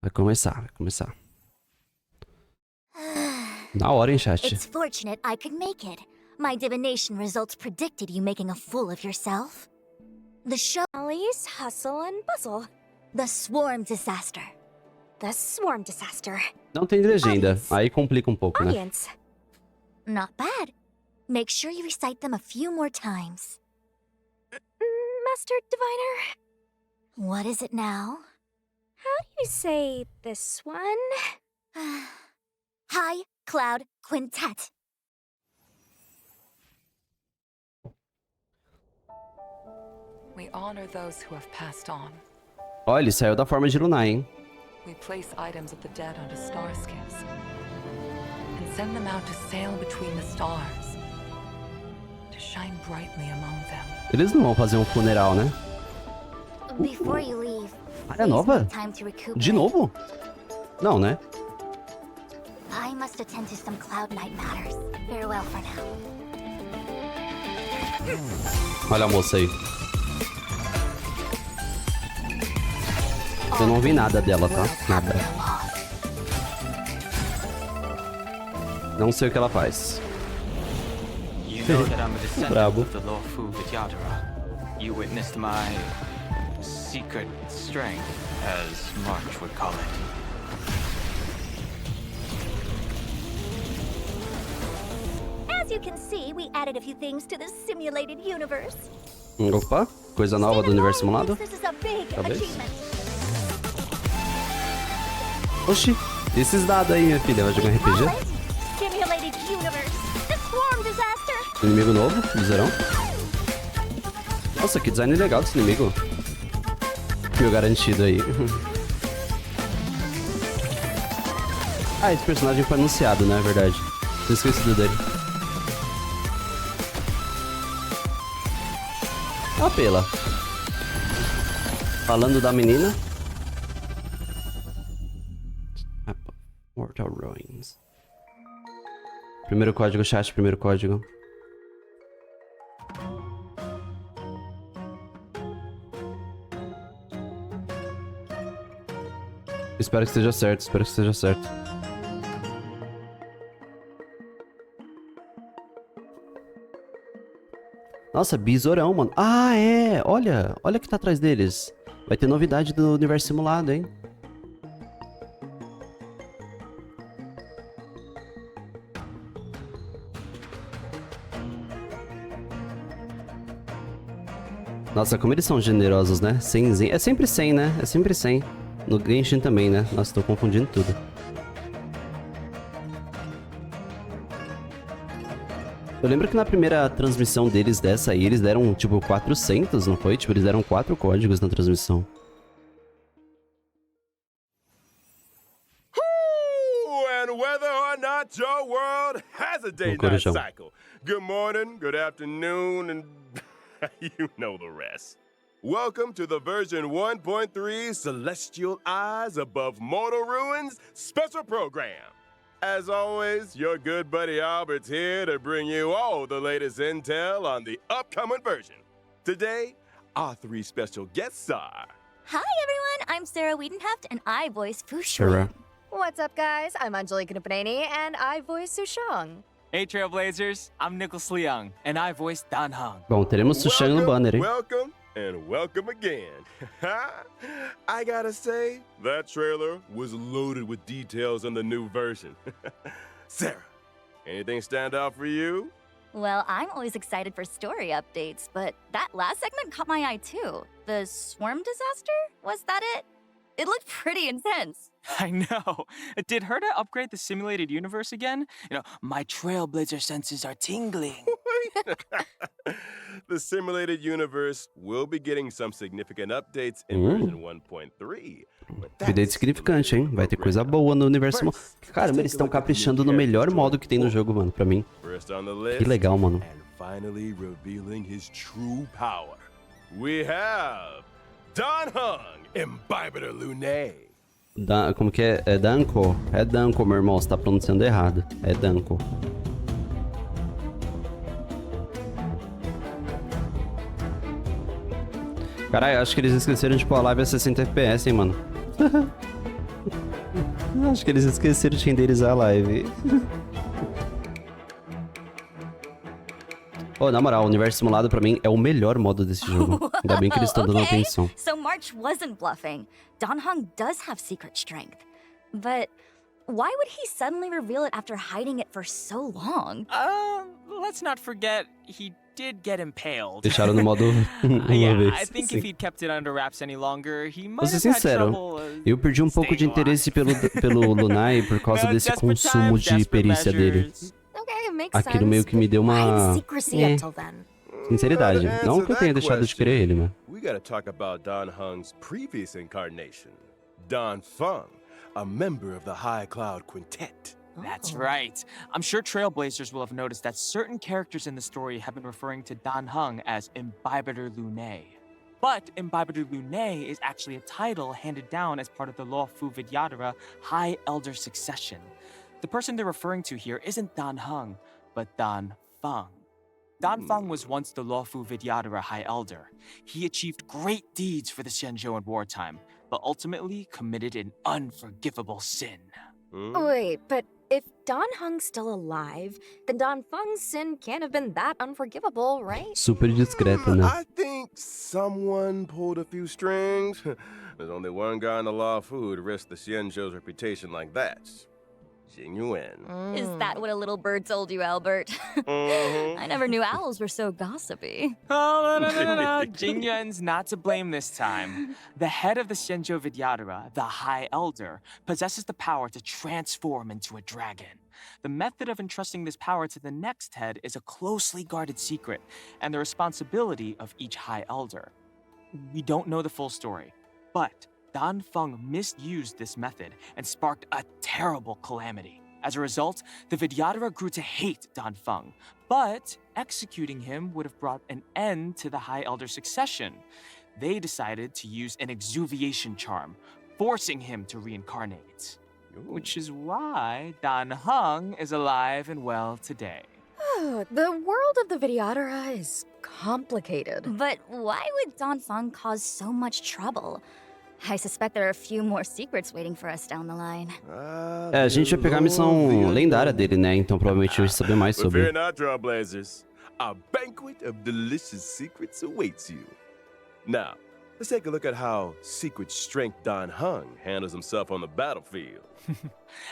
Vai começar, vai começar. Na hora, hein, chat? It's fortunate I could make it. My divination results predicted you making a fool of yourself. The show... Alice, hustle and bustle. The swarm disaster. The swarm disaster. Não tem legenda, aí complica um pouco, né? Audience. Not bad. Make sure you recite them a few more times. Master Diviner, What is it now? how do you say this one? High Cloud Quintet. We honor those who have passed on. Ó, ele saiu da forma de LUNAE, hein? We place items of the dead onto star skiffs and send them out to sail between the stars, to shine brightly among them. Eles não vão fazer um funeral, né? Before you leave, É nova? make time to recuperate. De novo? Não, né? I must attend to some Cloud Knight matters. Farewell for now. Olha a moça aí. Eu não vi nada dela, tá? Nada. Não sei o que ela faz. You know that I'm a descendant Bravo. of the Lawfu Vidyadhara. You witnessed my secret strength, as March would call it. As you can see, we added a few things to the simulated universe. Opa, coisa nova do universo simulado. This is a big Talvez. achievement. Oxi, esses dados aí, minha filha, vai jogar RPG? Alright. Simulated universe. The swarm disaster. Inimigo novo, do zerão. Nossa, que design legal desse inimigo. Fio garantido aí. Ah, esse personagem foi anunciado, né? É verdade. Tinha esquecido dele. Apela. Falando da menina. Mortal Ruins. Primeiro código, chat, primeiro código. Espero que esteja certo, espero que esteja certo. Nossa, besourão, mano. Ah, é! Olha, olha o que tá atrás deles. Vai ter novidade do universo simulado, hein? Nossa, como eles são generosos, né? 100, é sempre 100, né? É sempre 100. No Genshin também, né? Nossa, tô confundindo tudo. Eu lembro que na primeira transmissão deles dessa aí, eles deram, tipo, 400, não foi? Tipo, eles deram 4 códigos na transmissão. And whether or not your world has a day-night cycle. Good morning, good afternoon, and you know the rest. Welcome to the version 1.3 Celestial Eyes Above Mortal Ruins special program. As always, your good buddy Albert's here to bring you all the latest intel on the upcoming version. Today, our 3 special guests are... Hi everyone, I'm Sarah Wiedenheft and I voice FU Sarah. XUAN. What's up, guys? I'm Angelica Nupaneni, and I voice Sushang. Hey Trailblazers, I'm Nicholas Liang, and I voice Dan Hong. Bom, teremos Sushang no banner, hein? Welcome, and welcome again. I gotta say, that trailer was loaded with details on the new version. Sarah, anything stand out for you? Well, I'm always excited for story updates, but that last segment caught my eye too. The swarm disaster? Was that it? It looked pretty intense. I know. Did Herta upgrade the simulated universe again? You know, my Trailblazer senses are tingling. The simulated universe will be getting some significant updates in version 1.3. Vida significante, hein? Vai ter coisa boa no universo. Caramba, eles estão caprichando no melhor modo que tem no jogo, mano, pra mim. Que legal, mano. And finally revealing his true power. We have Dan Hong, Imbibitor LUNAE. Como que é? É Danko? É Danko, meu irmão. Você tá pronunciando errado. É Danko. Caralho, acho que eles esqueceram de pôr a live a 60 FPS, hein, mano. Acho que eles esqueceram de renderizar a live. Oh, na moral, o universo simulado pra mim é o melhor modo desse jogo. Ainda bem que eles estão dando Okay, atenção. so March wasn't bluffing. Dan Heng does have secret strength. But why would he suddenly reveal it after hiding it for so long? Let's not forget, he did get impaled. Deixaram no modo uma Yeah, vez. I think Sim. if he'd kept it under wraps any longer, he Vou might ser have had sincero, trouble. eu perdi um pouco de staying interesse alive. pelo LUNAE por causa No, desse desperate consumo times, de desperate perícia dele. measures. Okay, it makes Aquilo sense. meio que me deu but why uma... the secrecy É, until then? sinceridade. To Não answer que eu tenha that deixado de question, querer ele, né? We gotta talk about Dan Heng's previous incarnation, Dan Feng, a member of the High Cloud Quintet. That's right. I'm sure Trailblazers will have noticed that certain characters in the story have been referring to Dan Heng as Imbibitor LUNAE. But Imbibitor LUNAE is actually a title handed down as part of the Lawfu Vidyadhara High Elder succession. The person they're referring to here isn't Dan Heng, but Dan Feng. Dan Feng was once the Lawfu Vidyadhara High Elder. He achieved great deeds for the Xianzhou in wartime, but ultimately committed an unforgivable sin. Wait, but if Dan Heng's still alive, then Dan Feng's sin can't have been that unforgivable, right? Super discreto, né? I think someone pulled a few strings. There's only one guy in the law of food who risked the Xianzhou's reputation like that. Jing Yuan. Is that what a little bird told you, Albert? I never knew owls were so gossipy. Oh, no. Jing Yuan's not to blame this time. The head of the Xianzhou Vidyadhara, the High Elder, possesses the power to transform into a dragon. The method of entrusting this power to the next head is a closely guarded secret, and the responsibility of each High Elder. We don't know the full story, but Dan Feng misused this method and sparked a terrible calamity. As a result, the Vidyadhara grew to hate Dan Feng, but executing him would have brought an end to the High Elder succession. They decided to use an exuviation charm, forcing him to reincarnate. Which is why Dan Heng is alive and well today. The world of the Vidyadhara is complicated. But why would Dan Feng cause so much trouble? I suspect there are a few more secrets waiting for us down the line. É, a gente vai pegar a missão lendária dele, né? Então provavelmente a gente vai saber mais But fear sobre. not, Trailblazers. A banquet of delicious secrets awaits you. Now, let's take a look at how secret strength Dan Heng handles himself on the battlefield.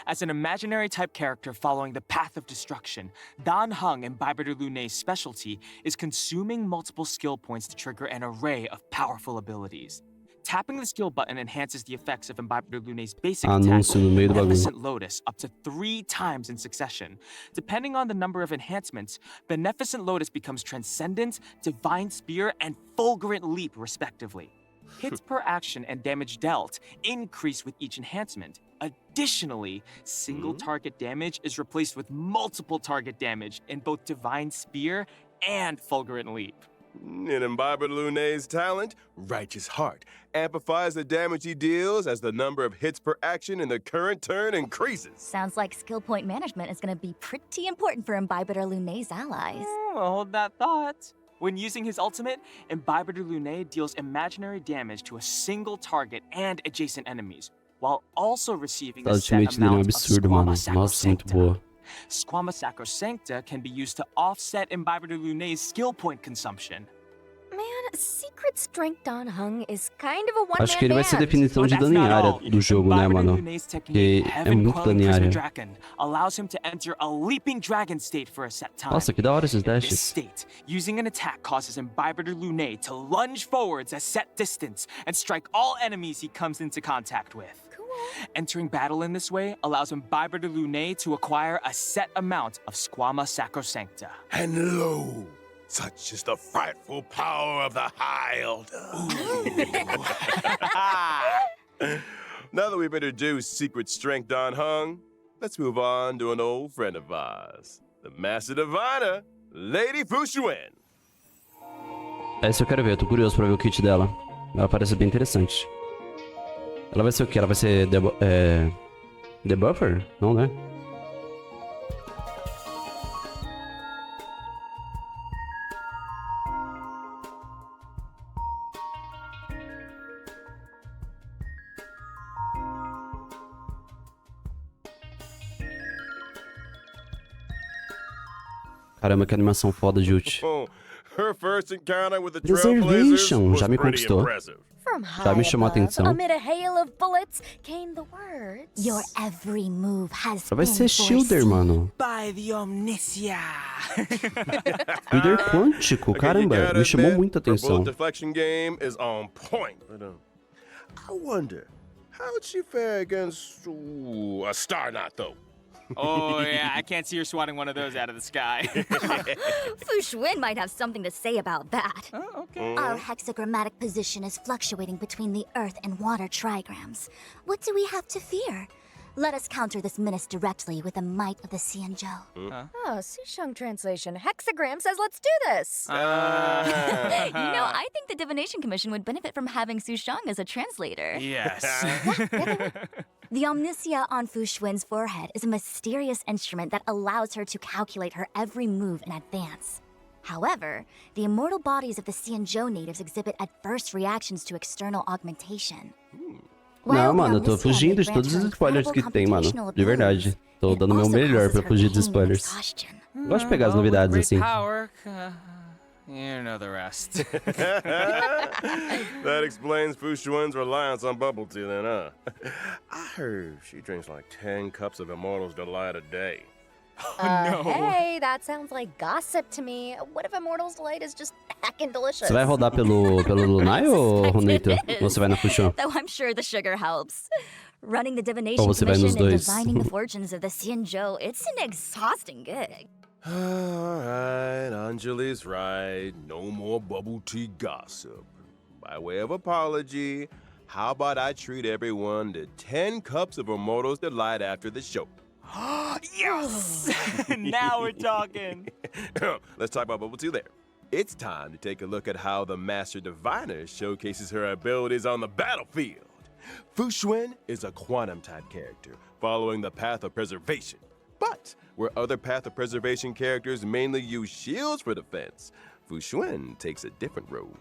As an imaginary type character following the path of destruction, Dan Heng Imbibitor LUNAE's specialty is consuming multiple skill points to trigger an array of powerful abilities. Tapping the skill button enhances the effects of Imbibitor LUNAE's basic attack, Anúncio no meio do bagulho. Beneficent Lotus, up to 3 times in succession. Depending on the number of enhancements, Beneficent Lotus becomes Transcendent, Divine Spear, and Fulgurant Leap, respectively. Hits per action and damage dealt increase with each enhancement. Additionally, single target damage is replaced with multiple target damage in both Divine Spear and Fulgurant Leap. In Imbibitor LUNAE's talent, Righteous Heart amplifies the damage he deals as the number of hits per action in the current turn increases. Sounds like skill point management is going to be pretty important for Imbibitor LUNAE's allies. Hold that thought. When using his ultimate, Imbibitor LUNAE deals imaginary damage to a single target and adjacent enemies, while also receiving A a set ultimate dele é um amount of absurdo, mano. Squama Nossa, muito Sacrosancta. boa. Squama Sacrosancta can be used to offset Imbibitor LUNAE's skill point consumption. Man, Secret Strength Dan Heng is kind of a one-man Acho que ele vai ser band. definição de But that's not daninhária all. do jogo, né, Imbibitor mano? LUNAE's technique, Que é Heaven muito Quelling Prism daninhária. Dragon, allows him to enter a leaping dragon state for a set time. Nossa, que da hora esses This dashes. state, using an attack causes Imbibitor LUNAE to lunge forwards a set distance and strike all enemies he comes into contact with. Entering battle in this way allows Imbibitor LUNAE to acquire a set amount of Squama Sacrosancta. And lo, such is the frightful power of the High Elder. Now that we've introduced Secret Strength Dan Heng, let's move on to an old friend of ours, the Master Diviner, Lady FU XUAN. Essa eu quero ver, eu tô curioso pra ver o kit dela. Ela parece bem interessante. Ela vai ser o quê? Ela vai ser debuffer? Não, né? Caramba, que animação foda de ult. Oh, her first encounter with the Preservation, Trailblazers já me was pretty conquistou. impressive. From Já me high chamou a above, atenção. amid a hail of bullets, came the words. Your every move has Vai been ser Shielder, foreseen. mano. By the Omnisia. Líder quântico, caramba, me chamou muita Her atenção. bullet deflection game is on point. But, I wonder, how'd she fare against a Star Knot, though? Oh, yeah, I can't see her swatting one of those out of the sky. Fu XUAN might have something to say about that. Oh, okay. Our hexagrammatic position is fluctuating between the Earth and water trigrams. What do we have to fear? Let us counter this menace directly with the might of the Xianzhou. Oh, Susheng translation. Hexagram says let's do this. You know, I think the Divination Commission would benefit from having Susheng as a translator. Yes. The omnisia on Fu XUAN's forehead is a mysterious instrument that allows her to calculate her every move in advance. However, the immortal bodies of the Xianzhou natives exhibit adverse reactions to external augmentation. Não, mano, eu tô fugindo de todos os spoilers que tem, mano. De verdade. Tô dando o meu melhor pra fugir dos spoilers. Gosto de pegar as novidades assim. You know the rest. That explains Fu XUAN's reliance on bubble tea, then, huh? I heard she drinks like 10 cups of Immortal's Delight a day. Hey, that sounds like gossip to me. What if Immortal's Delight is just heckin' delicious? Você vai rodar pelo LUNAE ou Ronito? Ou você vai na FU XUAN? Though I'm sure the sugar helps. Running the Divination Ou você vai nos Commission and dois? divining the fortunes of the Xianzhou, it's an exhausting gig. Alright, Anjali's right. No more bubble tea gossip. By way of apology, how about I treat everyone to 10 cups of Immortal's Delight after the show? Yes! Now we're talking. Let's talk about bubble tea there. It's time to take a look at how the Master Diviner showcases her abilities on the battlefield. Fu XUAN is a quantum-type character, following the path of preservation. But where other Path of Preservation characters mainly use shields for defense, Fu XUAN takes a different road.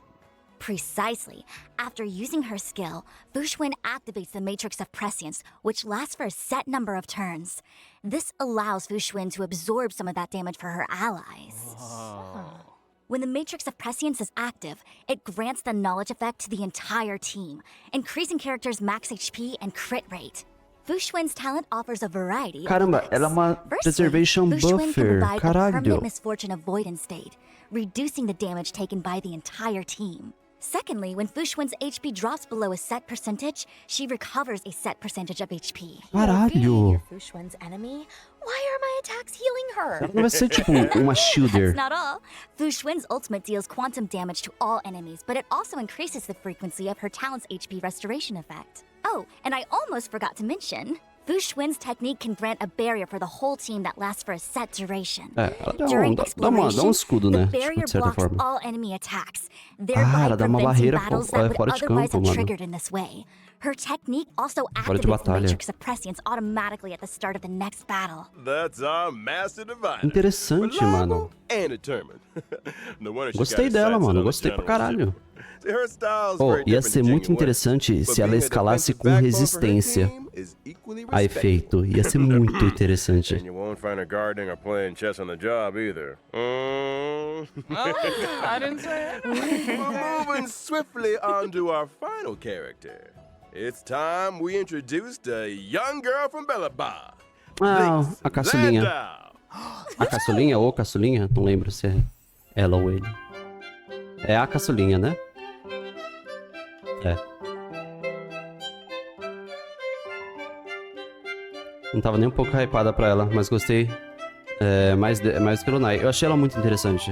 Precisely. After using her skill, Fu XUAN activates the Matrix of Prescience, which lasts for a set number of turns. This allows Fu XUAN to absorb some of that damage for her allies. When the Matrix of Prescience is active, it grants the knowledge effect to the entire team, increasing characters' max HP and crit rate. Fu XUAN's talent offers a variety Caramba, of ela é uma Firstly, preservation Fu XUAN can buffer. provide a permanent Caralho. misfortune avoidance state, reducing the damage taken by the entire team. Secondly, when Fu XUAN's HP drops below a set percentage, she recovers a set percentage of HP. Caralho. Your Fu XUAN's enemy? Why are my attacks healing her? Ela vai ser tipo uma shielder. That's not all. Fu XUAN's ultimate deals quantum damage to all enemies, but it also increases the frequency of her talent's HP restoration effect. Oh, and I almost forgot to mention, Fu XUAN's technique can grant a barrier for the whole team that lasts for a set duration. É, ela During dá um exploration, escudo, the né? barrier Tipo, de certa blocks forma. all enemy attacks, Ah, thereby ela dá uma preventing barreira battles that would fora de otherwise campo, have mano. triggered in this way. Her technique also Fora de activates the batalha. Matrix of Prescience automatically at the start of the next battle. That's our Master Diviner. Interessante, Reliable mano. and determined. No wonder she Gostei got dela, sights mano. on the Gostei pra generalship. caralho. See, her style's Oh, very ia different ser to muito Jing Yuan, interessante but se ela being a escalasse defensive com backbone for her resistência. team is equally A respected. efeito. Ia ser muito interessante. And you won't find her guarding or playing chess on the job either. I didn't say it. We're moving swiftly on to our final character. It's time we introduced a young girl from Bellaba. Ah, a caçulinha. Landau. A caçulinha ou caçulinha? Não lembro se é ela ou ele. É a caçulinha, né? É. Não tava nem um pouco hypada pra ela, mas gostei mais do que o LUNAE. Eu achei ela muito interessante.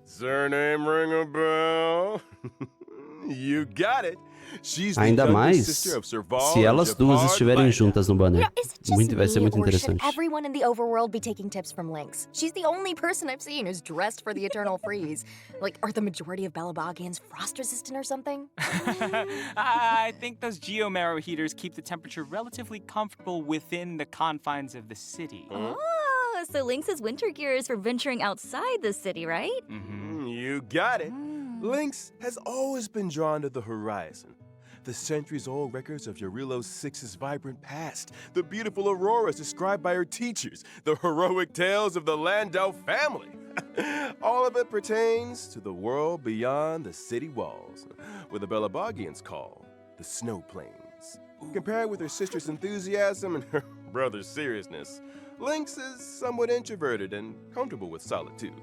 Surname ring a bell? You got it. She's the Ainda younger mais sister of Serval se and elas duas Jafar estiverem Vanya. juntas no banner. Is it just Vai ser me, muito or should interessante. everyone in the overworld be taking tips from Lynx? She's the only person I've seen who's dressed for the eternal freeze. Like, are the majority of Belabagians frost-resistant or something? I think those geomarrow heaters keep the temperature relatively comfortable within the confines of the city. Oh, so Lynx's winter gear is for venturing outside the city, right? You got it. Lynx has always been drawn to the horizon. The centuries-old records of Yarilo 6's vibrant past, the beautiful auroras described by her teachers, the heroic tales of the Landau family. All of it pertains to the world beyond the city walls, where the Belabogians call the snow plains. Compared with her sister's enthusiasm and her brother's seriousness, Lynx is somewhat introverted and comfortable with solitude.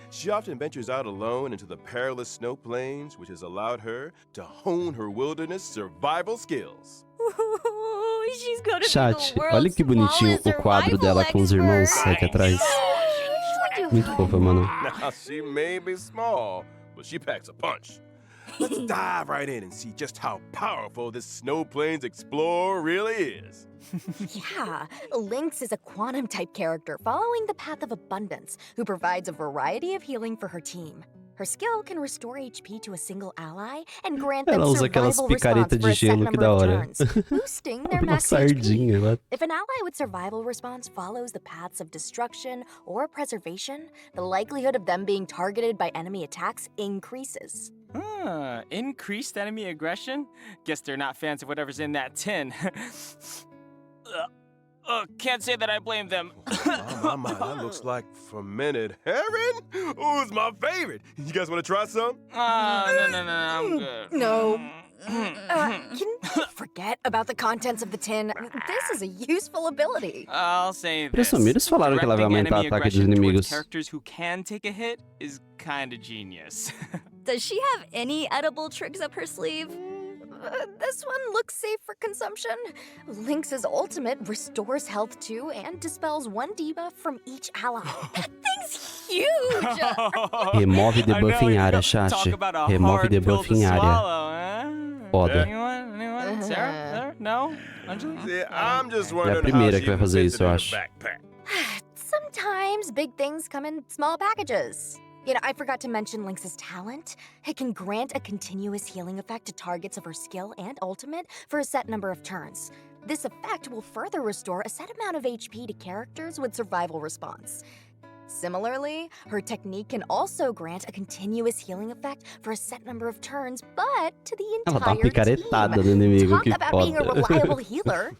She often ventures out alone into the perilous snow plains, which has allowed her to hone her wilderness survival skills. Chat, olha que bonitinho o quadro dela com os irmãos aqui atrás. Muito fofa, mano. Now, she may be small, but she packs a punch. Let's dive right in and see just how powerful this Snow Plains Explorer really is. Yeah, Lynx is a quantum-type character following the path of abundance, who provides a variety of healing for her team. Her skill can restore HP to a single ally and grant them Ela usa aquelas survival response picaretas for de a set gelo, que number da of hora. turns, boosting their Uma max sardinha, HP. ela... If an ally with survival response follows the paths of destruction or preservation, the likelihood of them being targeted by enemy attacks increases. Increased enemy aggression? Guess they're not fans of whatever's in that tin. Can't say that I blame them. My, that looks like fermented herring? Ooh, it's my favorite. You guys want to try some? No, I'm good. No. Can you forget about the contents of the tin? This is a useful ability. I'll say this. Impressão, eles falaram que ela vai Directing aumentar o enemy ataque dos aggression towards inimigos. characters who can take a hit is kinda genius. Does she have any edible tricks up her sleeve? This one looks safe for consumption. Lynx's ultimate restores health too and dispels one debuff from each ally. That thing's huge! Remove debuff em área, chat. Remove debuff em área. Foda. Anyone? Sarah? No? Angela? See, I'm just É a wondering primeira how que she vai fazer fits isso, it eu in a acho. backpack. Sometimes big things come in small packages. You know, I forgot to mention Lynx's talent. It can grant a continuous healing effect to targets of her skill and ultimate for a set number of turns. This effect will further restore a set amount of HP to characters with survival response. Similarly, her technique can also grant a continuous healing effect for a set number of turns, but to the Ela dá uma entire picaretada no team. inimigo, Talk que about being a foda. reliable healer.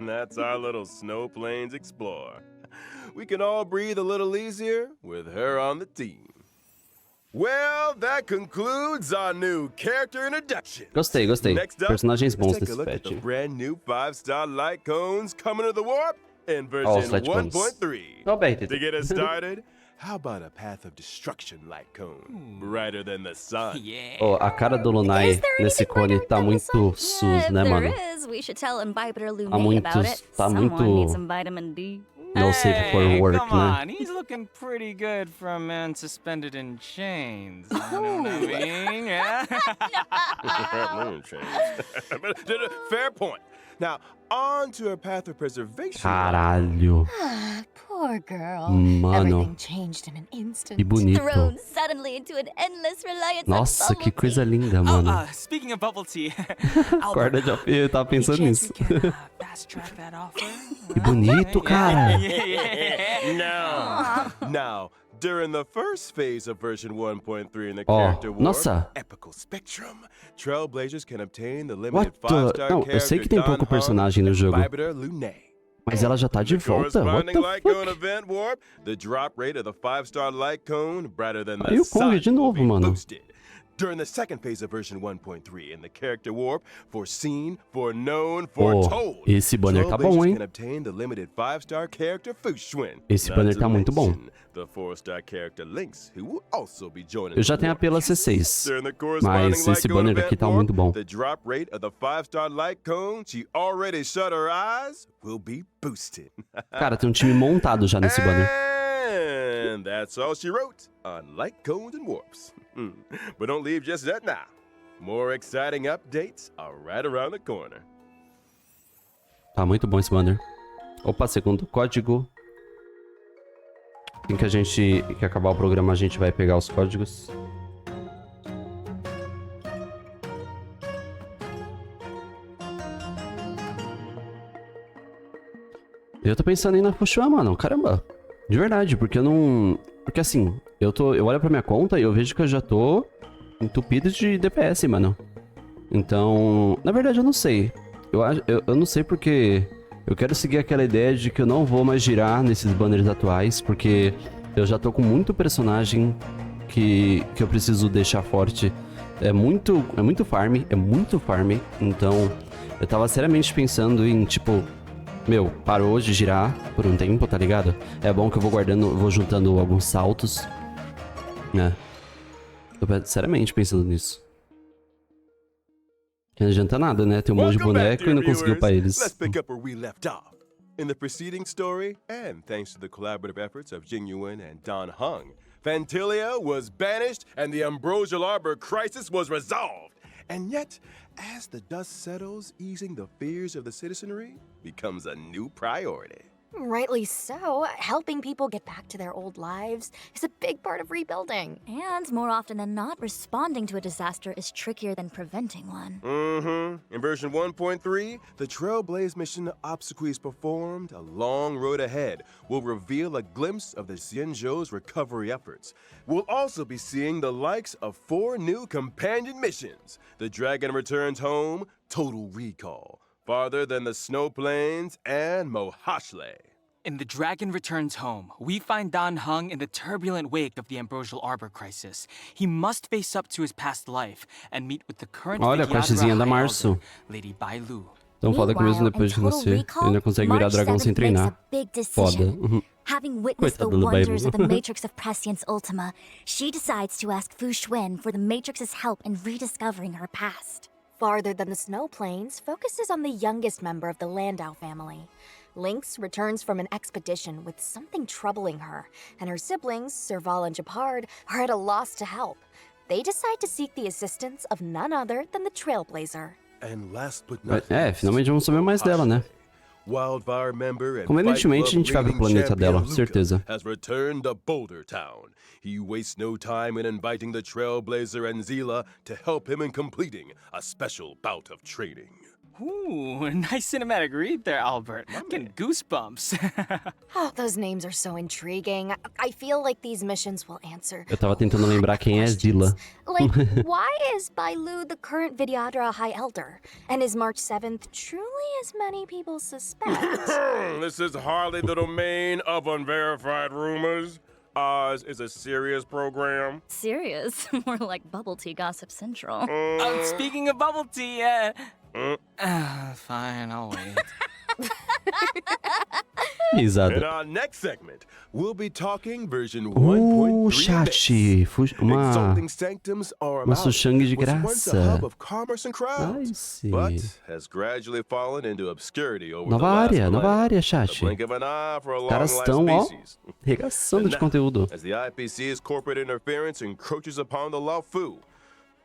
That's our little Snow Plains Explorer. We can all breathe a little easier with her on the team. Well, that concludes our new character introduction. Gostei. Next up, Personagens bons let's take desse a look at patch. the brand new 5-star light cones coming to the warp in Ó, os version light cones. 1.3. Ó, BRTT. To get us started, how about a path of destruction light cone, brighter than the sun? Yeah. Ó, a cara do LUNAE Is there nesse anything cone brighter tá than the muito sun? sus, If né, there mano? is, we should tell Imbiber Tá LUNAE about it. tá Someone muito... needs some vitamin D. No safe for work, come né? on. He's looking pretty good for a man suspended in chains. You know what I mean? Yeah? Fair point. Now, on to a path of preservation. Caralho. Poor girl. Mano. Everything changed in an instant. Que bonito. Thrown suddenly into an endless reliance Nossa, on que bubble coisa tea. linda, mano. Speaking of bubble tea, Guarda de AP, eu tava pensando nisso. Fast track that offer? Que bonito, cara. No. Now, during the first phase of version 1.3 in the Ó, character warp, nossa. Epical Spectrum, Trailblazers can obtain the What limited the... 5-star Não, eu character sei que tem pouco Don personagem no Hung jogo. Vibiter LUNAE. Mas ela já tá de The volta? What corresponding the light cone fuck? event warp, the drop rate of the 5-star light cone, brighter than Aí the o Kong sun, de will novo, be mano. boosted. During the second phase of version 1.3 in the character warp, foreseen, foreknown, foretold, esse banner tá bom, Trailblazers hein? can obtain the limited 5-star character FU XUAN. Esse Not banner to tá muito bom. mention the 4-star character Lynx, who will also be joining Eu já the tenho warp. apelo a C6. During the corresponding Mas light esse cone banner aqui event tá warp, muito bom. the drop rate of the 5-star light cone she already shut her eyes will be boosted. Cara, tem um time montado já nesse banner. And that's all she wrote on light cones and warps. But don't leave just that now. More exciting updates are right around the corner. Tá muito bom esse banner. Opa, segundo código. Assim que a gente que acabar o programa, a gente vai pegar os códigos. Eu tô pensando em ir na FU XUAN, mano. Caramba. De verdade, porque eu não... Porque assim, eu olho pra minha conta e eu vejo que eu já tô entupido de DPS, mano. Então, na verdade eu não sei. Eu não sei porque eu quero seguir aquela ideia de que eu não vou mais girar nesses banners atuais, porque eu já tô com muito personagem que eu preciso deixar forte. É muito farm, então eu tava seriamente pensando em, tipo, meu, parou de girar por um tempo, tá ligado? É bom que eu vou juntando alguns saltos, né? Tô seriamente pensando nisso. Não adianta nada, né? Tem um monte de boneco e não conseguiu upar eles. Let's pick up where we left off. In the preceding story, and thanks to the collaborative efforts of Jing Yuan and Dan Heng, Fantilia was banished and the Ambrosial Arbor crisis was resolved. And yet, as the dust settles, easing the fears of the citizenry becomes a new priority. Rightly so. Helping people get back to their old lives is a big part of rebuilding. And more often than not, responding to a disaster is trickier than preventing one. In version 1.3, the Trailblaze mission obsequies performed, A Long Road Ahead, will reveal a glimpse of the Xianzhou's recovery efforts. We'll also be seeing the likes of 4 new companion missions. The Dragon Returns Home, Total Recall, Farther Than the Snow Plains, and Mohashle. In The Dragon Returns Home, we find Dan Heng in the turbulent wake of the Ambrosial Arbor crisis. He must face up to his past life and meet with the current Olha a questzinha da Março. Lady Bai Lu. Tão foda que mesmo depois de nascer, ele ainda consegue virar dragão sem treinar. Foda. Having witnessed the wonders of the Matrix of Prescience Ultima, she decides to ask Fu XUAN for the Matrix's help in rediscovering her past. Farther Than the Snow Plains focuses on the youngest member of the Landau family. Lynx returns from an expedition with something troubling her, and her siblings, Serval and Japard, are at a loss to help. They decide to seek the assistance of none other than the Trailblazer. And last but not Finalmente vamos saber mais dela, né? Wildfire member and Convenientemente, a gente vai pro planeta dela, certeza. Has returned to Boulder Town. He wastes no time in inviting the Trailblazer and Zila to help him in completing a special bout of training. Ooh, nice cinematic read there, Albert. I'm getting goosebumps. Oh, those names are so intriguing. I feel like these missions will answer. Eu tava tentando lembrar quem é Zila. Like, why is Bai Lu the current Vidyadhara High Elder? And is March 7th truly as many people suspect? This is hardly the domain of unverified rumors. Ours is a serious program. Serious? More like bubble tea gossip central. Speaking of bubble tea, fine, I'll wait. Risada. In our next segment, we'll be talking version 1.3. Chat, uma Sushang de graça. Nice. But has gradually fallen into obscurity over Nova área, chat. Blink of an eye for a Os caras long-life estão, ó, species. regaçando de conteúdo. As the IPC's corporate interference encroaches upon the Laofu,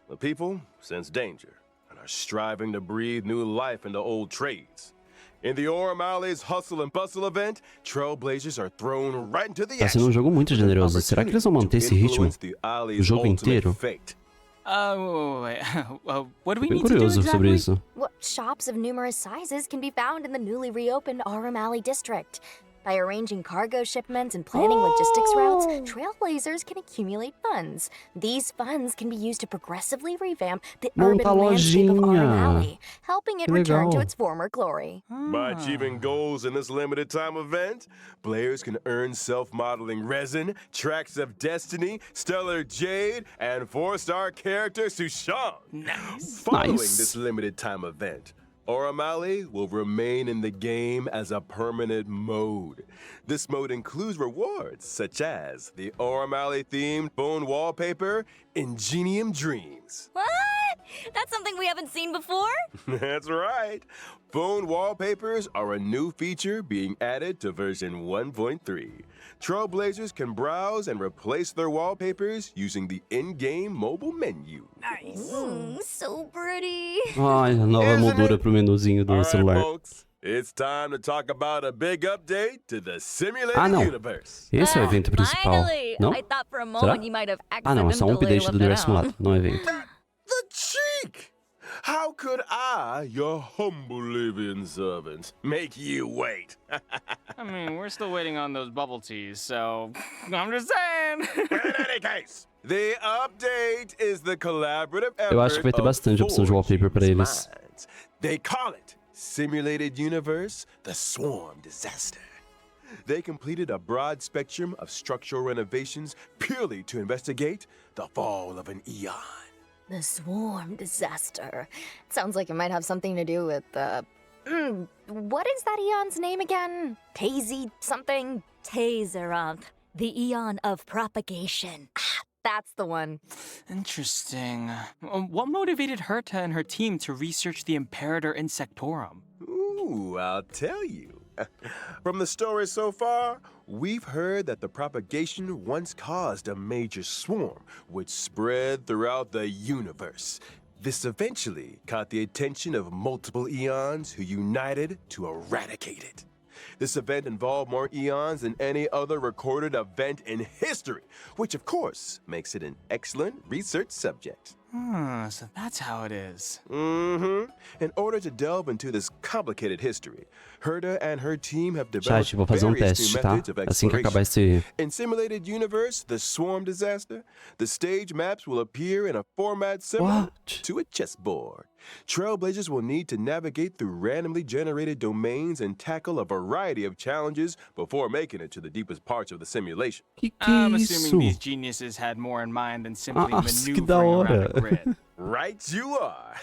the people sense danger and are striving to breathe new life into old trades. In the O'Malley's Hustle and Bustle event, Trailblazers are thrown right into the Tá sendo um jogo muito generoso. Será que eles vão manter esse ritmo o jogo inteiro? What do we Tô bem need to do curioso sobre exactly? isso. Well, shops of numerous sizes can be found in the newly reopened O'Malley district. By arranging cargo shipments and planning logistics routes, Trailblazers can accumulate funds. These funds can be used to progressively revamp the urban landscape of O'Malley, helping it return to its former glory. By achieving goals in this limited time event, players can earn self-modeling resin, tracks of destiny, stellar jade, and 4-star character Sushang. Nice. Following Nice. this limited time event, O'Malley will remain in the game as a permanent mode. This mode includes rewards such as the O'Malley themed phone wallpaper, Ingenium Dreams. What? That's something we haven't seen before? That's right. Phone wallpapers are a new feature being added to version 1.3. Trailblazers can browse and replace their wallpapers using the in-game mobile menu. Nice. So pretty. Ai, a nova moldura pro menuzinho do All right, celular. folks, it's time to talk about a big update to the simulated não. universe. Esse é o evento principal. Finally! Não? I thought for a Será? moment you might have Ah, não, é só um accidentally update do left it Direct out. Simulator, não é evento. The cheek! How could I, your humble living servant, make you wait? I mean, we're still waiting on those bubble teas, so I'm just saying. In any case, the update is the collaborative Eu acho que vai ter bastante opção de wallpaper para eles. minds. They call it Simulated Universe, the Swarm Disaster. They completed a broad spectrum of structural renovations purely to investigate the fall of an eon. The swarm disaster. Sounds like it might have something to do with, what is that eon's name again? Tazy something? Tazeroth, the eon of propagation. That's the one. Interesting. What motivated Herta and her team to research the Imperator Insectorum? Ooh, I'll tell you. From the story so far, we've heard that the propagation once caused a major swarm, which spread throughout the universe. This eventually caught the attention of multiple eons who united to eradicate it. This event involved more eons than any other recorded event in history, which of course makes it an excellent research subject. So that's how it is. Mm-hmm. In order to delve into this complicated history, Herta and her team have Chat, developed vou fazer various teste, new tá? methods of Assim que acabar exploration. esse... In Simulated Universe, the Swarm Disaster, the stage maps will appear in a format similar What? to a chessboard. Trailblazers will need to navigate through randomly generated domains and tackle a variety of challenges before making it to the deepest parts of the simulation. Que I'm isso? assuming these geniuses had more in mind than simply Nossa, que da maneuvering around hora. a grid. Right you are.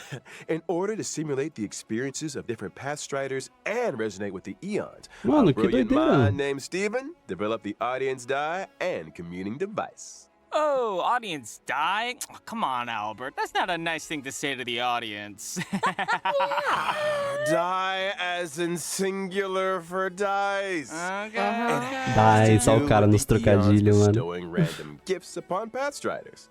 In order to simulate the experiences of different Pathstriders and resonate with the eons, Mano, a que brilliant doideira. mind named Steven developed the audience die and communing device. Oh, audience die? Oh, come on, Albert. That's not a nice thing to say to the audience. Die as in singular for dice. Okay. Dai, só o cara nos trocadilhos, mano. Bestowing random gifts upon Pathstriders.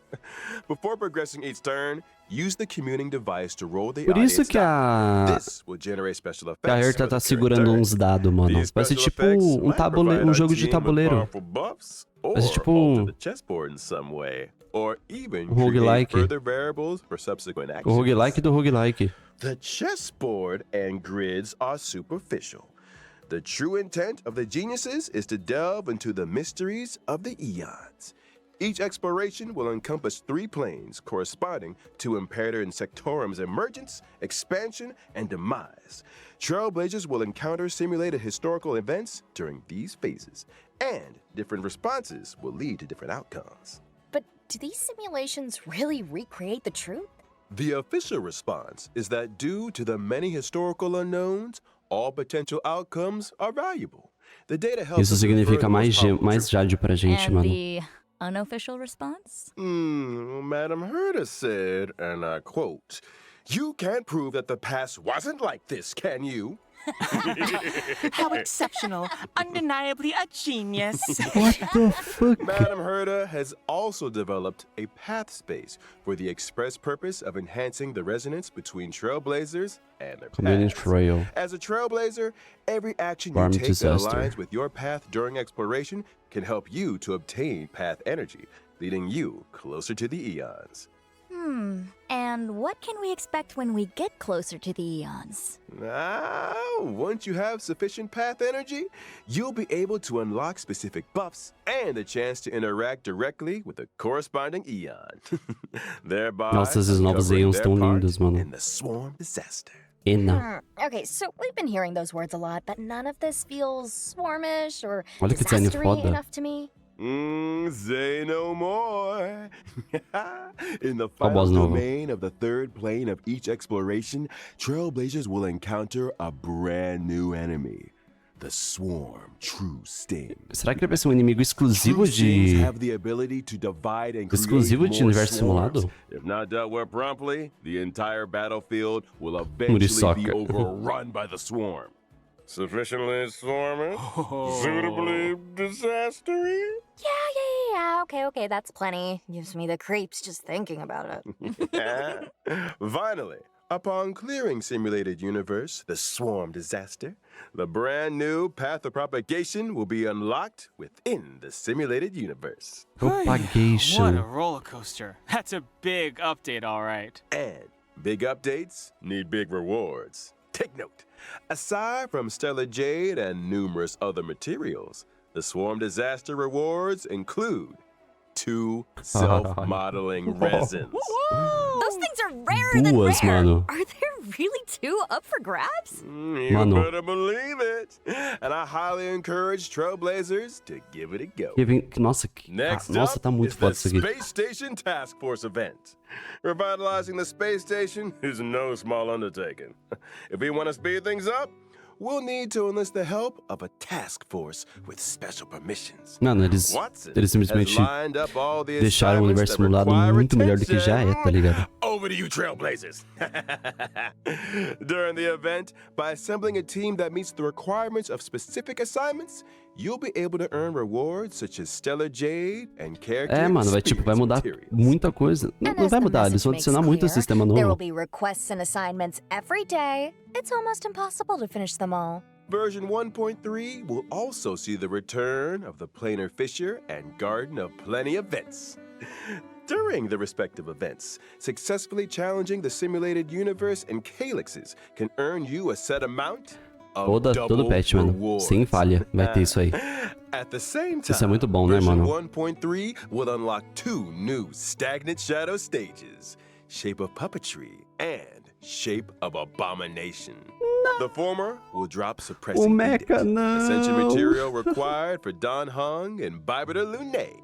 Before progressing each turn, use the communing device to roll the Por isso audience que die. a... This will generate special que a effects Herta for tá the current segurando turn. uns dados, mano. These Vai ser special tipo effects um might tabuleiro, provide our jogo de team with tabuleiro. powerful buffs, or Vai ser tipo alter the chessboard in some way, or even create roguelike. further variables for subsequent O actions. roguelike do roguelike. The chessboard and grids are superficial. The true intent of the geniuses is to delve into the mysteries of the eons. Each exploration will encompass 3 planes corresponding to Imperator Insectorum's emergence, expansion, and demise. Trailblazers will encounter simulated historical events during these phases, and different responses will lead to different outcomes. But do these simulations really recreate the truth? The official response is that due to the many historical unknowns, all potential outcomes are valuable. The data helps Isso us infer significa the most probable mais truth. jade pra gente, And mano. the unofficial response? Madam Herta said, and I quote, "You can't prove that the past wasn't like this, can you?" How exceptional. Undeniably a genius. What the fuck? Madam Herta has also developed a path space for the express purpose of enhancing the resonance between trailblazers and their Community paths. trail. As a trailblazer, every action you Farm take that disaster. aligns with your path during exploration can help you to obtain path energy, leading you closer to the eons. And what can we expect when we get closer to the eons? Once you have sufficient path energy, you'll be able to unlock specific buffs and a chance to interact directly with the corresponding eon. Thereby, Nossa, esses novos uncovering eons their tão part lindos, mano. in the swarm disaster. Ena. Okay, so we've been hearing those words a lot, but none of this feels swarmish or Olha que design disastery foda. enough to me. Say no more. In the Ó, final boss novo. domain of the 3rd plane of each exploration, Trailblazers will encounter a brand new enemy. The Swarm True Sting. Será que ele vai ser um inimigo exclusivo True Stings de... have the ability to divide and Exclusivo create de more universo swarms. simulado? If not dealt with promptly, the entire battlefield will eventually be Muriçoca. overrun by the swarm. Sufficiently swarmy? Suitably disastery? Yeah, okay, that's plenty. Gives me the creeps just thinking about it. Finally, upon clearing Simulated Universe, the Swarm Disaster, the brand new path of propagation will be unlocked within the Simulated Universe. What a Propagation. roller coaster. That's a big update, all right. And Big updates need big rewards. Take note. Aside from Stellar Jade and numerous other materials, the Swarm Disaster rewards include 2 self-modeling resins. Those things are rarer than Duas, rare. mano. Are there really 2 up for grabs? You Mano. better believe it. And I highly encourage Trailblazers to give it a go. Nossa, nossa, tá muito is foda the isso aqui. Space Station Task Force event. Revitalizing the space station is no small undertaking. If we want to speed things up, we'll need to enlist the help of a task force with special permissions. Mano, eles Watson simplesmente has lined up all the deixaram o universo assignments that simulado require muito melhor do que já é, tá ligado? Over to you, Trailblazers. During the event, by assembling a team that meets the requirements of specific assignments, you'll be able to earn rewards such as Stellar Jade and character É, mano, vai experience mudar materials. muita coisa. Não, And não as vai the mudar, eles message vão makes adicionar muito clear, sistema there will novo. be requests and assignments every day. It's almost impossible to finish them all. Version 1.3 will also see the return of the Planar Fisher and Garden of Plenty events. During the respective events, successfully challenging the simulated universe and calyxes can earn you a set amount of Todo double patch, mano. rewards. Sem falha, vai ter isso aí. At the same time, Isso é muito bom, né, version mano? 1.3 will unlock 2 new Stagnant Shadow stages, Shape of Puppetry and Shape of Abomination. The former will drop Suppressing Mecha, Edict, não. essential material required for Don Hung and Bibiter LUNAE.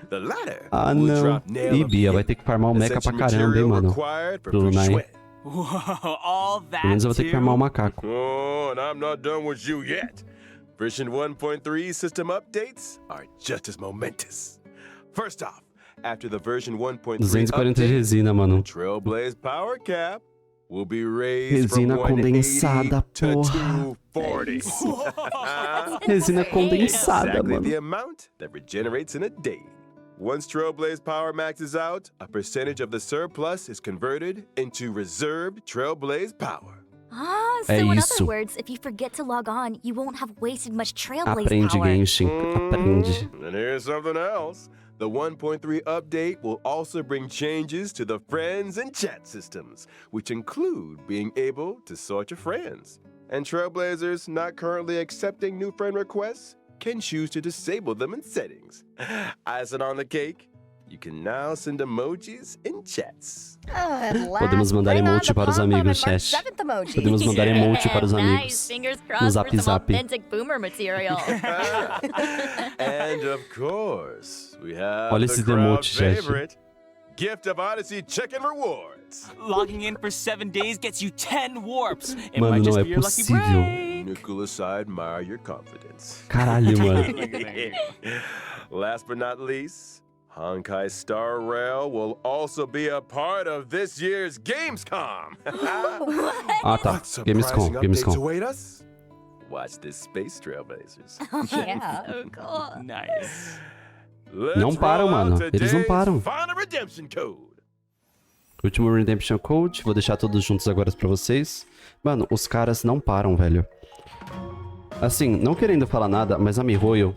The latter Ah, will não. drop Nail Ih, of Bia, vai Hate, ter que farmar o mecha pra essential caramba, hein, material mano. required for Pro FU LUNAE. XUAN. Whoa, all that Pelo menos eu vou ter que farmar o too? macaco. Oh, and I'm not done with you yet. Version 1.3 system updates are just as momentous. First off, after the version 1.3 240 de update, resina, mano. Trailblaze power cap will be raised Resina from 180 condensada, to porra. 240. Resina condensada, Exactly mano. the amount that regenerates in a day. Once Trailblaze power maxes out, a percentage of the surplus is converted into reserved Trailblaze power. Ah, so É in isso. other words, if you forget to log on, you won't have wasted much Trailblaze Aprende, power. Genshin. Aprende. And here's something else. The 1.3 update will also bring changes to the friends and chat systems, which include being able to sort your friends. And Trailblazers not currently accepting new friend requests can choose to disable them in settings. Icing on the cake, you can now send emojis in chats. Podemos mandar emoji para os amigos, chat. Podemos mandar emoji para os Nice. amigos. Fingers No crossed Zap for some Zap. authentic boomer material. And of course, we have Olha the esses crowd emotes, chat. favorite, Gift of Odyssey Chicken Rewards. Logging in for 7 days gets you 10 warps. It Mano, might just não é be your lucky possível. break. Nicholas, I admire your confidence. Caralho, mano. Last but not least, Honkai Star Rail will also be a part of this year's Gamescom. Ah, tá. What surprising Gamescom, updates Gamescom. await us? Watch this space, Trailblazers. Yeah. So cool. Nice. Let's Não param, roll out mano. Eles não today's param. Final Redemption Code. Último Redemption Code. Vou deixar todos juntos agora pra vocês. Mano, os caras não param, velho. Assim, não querendo falar nada, mas a MiHoYo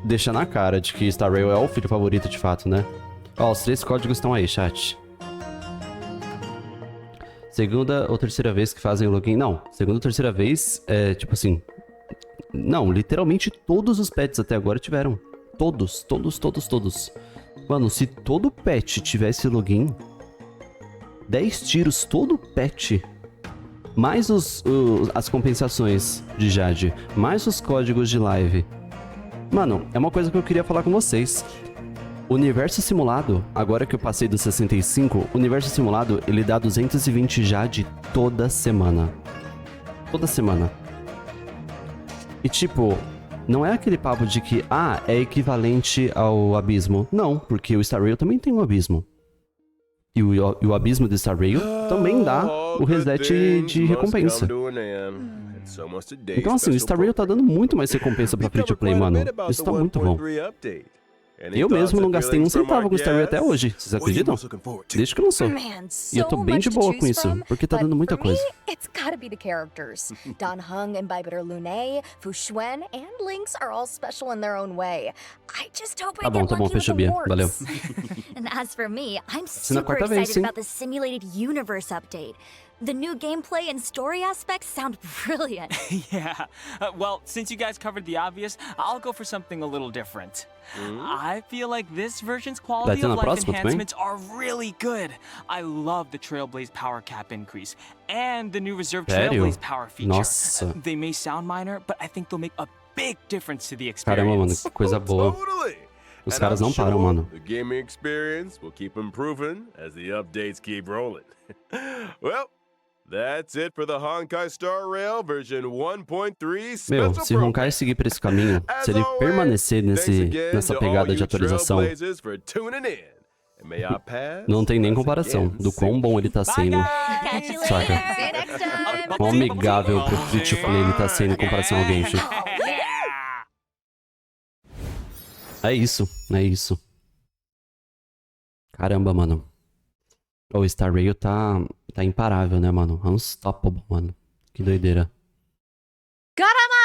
deixa na cara de que Star Rail é o filho favorito de fato, né? Ó, os 3 códigos estão aí, chat. Segunda ou terceira vez que fazem login. Não, segunda ou terceira vez é tipo assim. Não, literalmente todos os pets até agora tiveram. Todos. Mano, se todo pet tivesse login, 10 tiros, todo pet, mais as compensações de Jade, mais os códigos de live. Mano, é uma coisa que eu queria falar com vocês. O universo simulado, agora que eu passei do 65, o universo simulado, ele dá 220 Jade toda semana. Toda semana. E tipo, não é aquele papo de que, é equivalente ao abismo. Não, porque o Star Rail também tem um abismo. E o abismo do Star Rail também dá o reset de recompensa. Então assim, o Star Rail tá dando muito mais recompensa pra free to play, mano. Isso tá muito bom. Eu mesmo não gastei um centavo com Star Rail até hoje. Vocês acreditam? Desde que lançou. Man, E eu tô so bem de much to boa choose com isso, from, porque tá but dando muita for me, coisa. it's gotta be the characters. Dan Heng embibiter LUNAE, FU XUAN, and Lynx are all special in their own way. I just hope I Tá bom, get lucky with fechou, Bia. awards. Valeu. And as for me, I'm na super quarta vez, excited sim. about the simulated universe update. The new gameplay and story aspects sound brilliant. Yeah. Well, since you guys covered the obvious, I'll go for something a little different. I feel like this version's quality ter na of life próxima também? enhancements are really good. I love the Trailblaze power cap increase and the new reserve Sério? Trailblaze power feature. Nossa. They may sound minor, but I think they'll make a big difference to the Caramba, mano, experience. que coisa boa. Totally. Os And caras I'm não param, sure mano. The gaming experience will keep improving as the updates keep rolling. Well, that's it for the Honkai Star Rail version 1.3 Meu, special se Honkai program. seguir por esse caminho, As se ele always, permanecer thanks again nessa to pegada all de you atualização, Trailblazers for tuning in. And may I pass não tem nem once comparação again, do quão bom ele tá Bye, sendo. Catch you guys! Saca? later. See you next time. Quão amigável pro free-to-play ele tá sendo em comparação ao Genshin. É isso, é isso. Caramba, mano. O Star Rail tá imparável, né, mano? Unstoppable, mano. Que doideira. Caramba!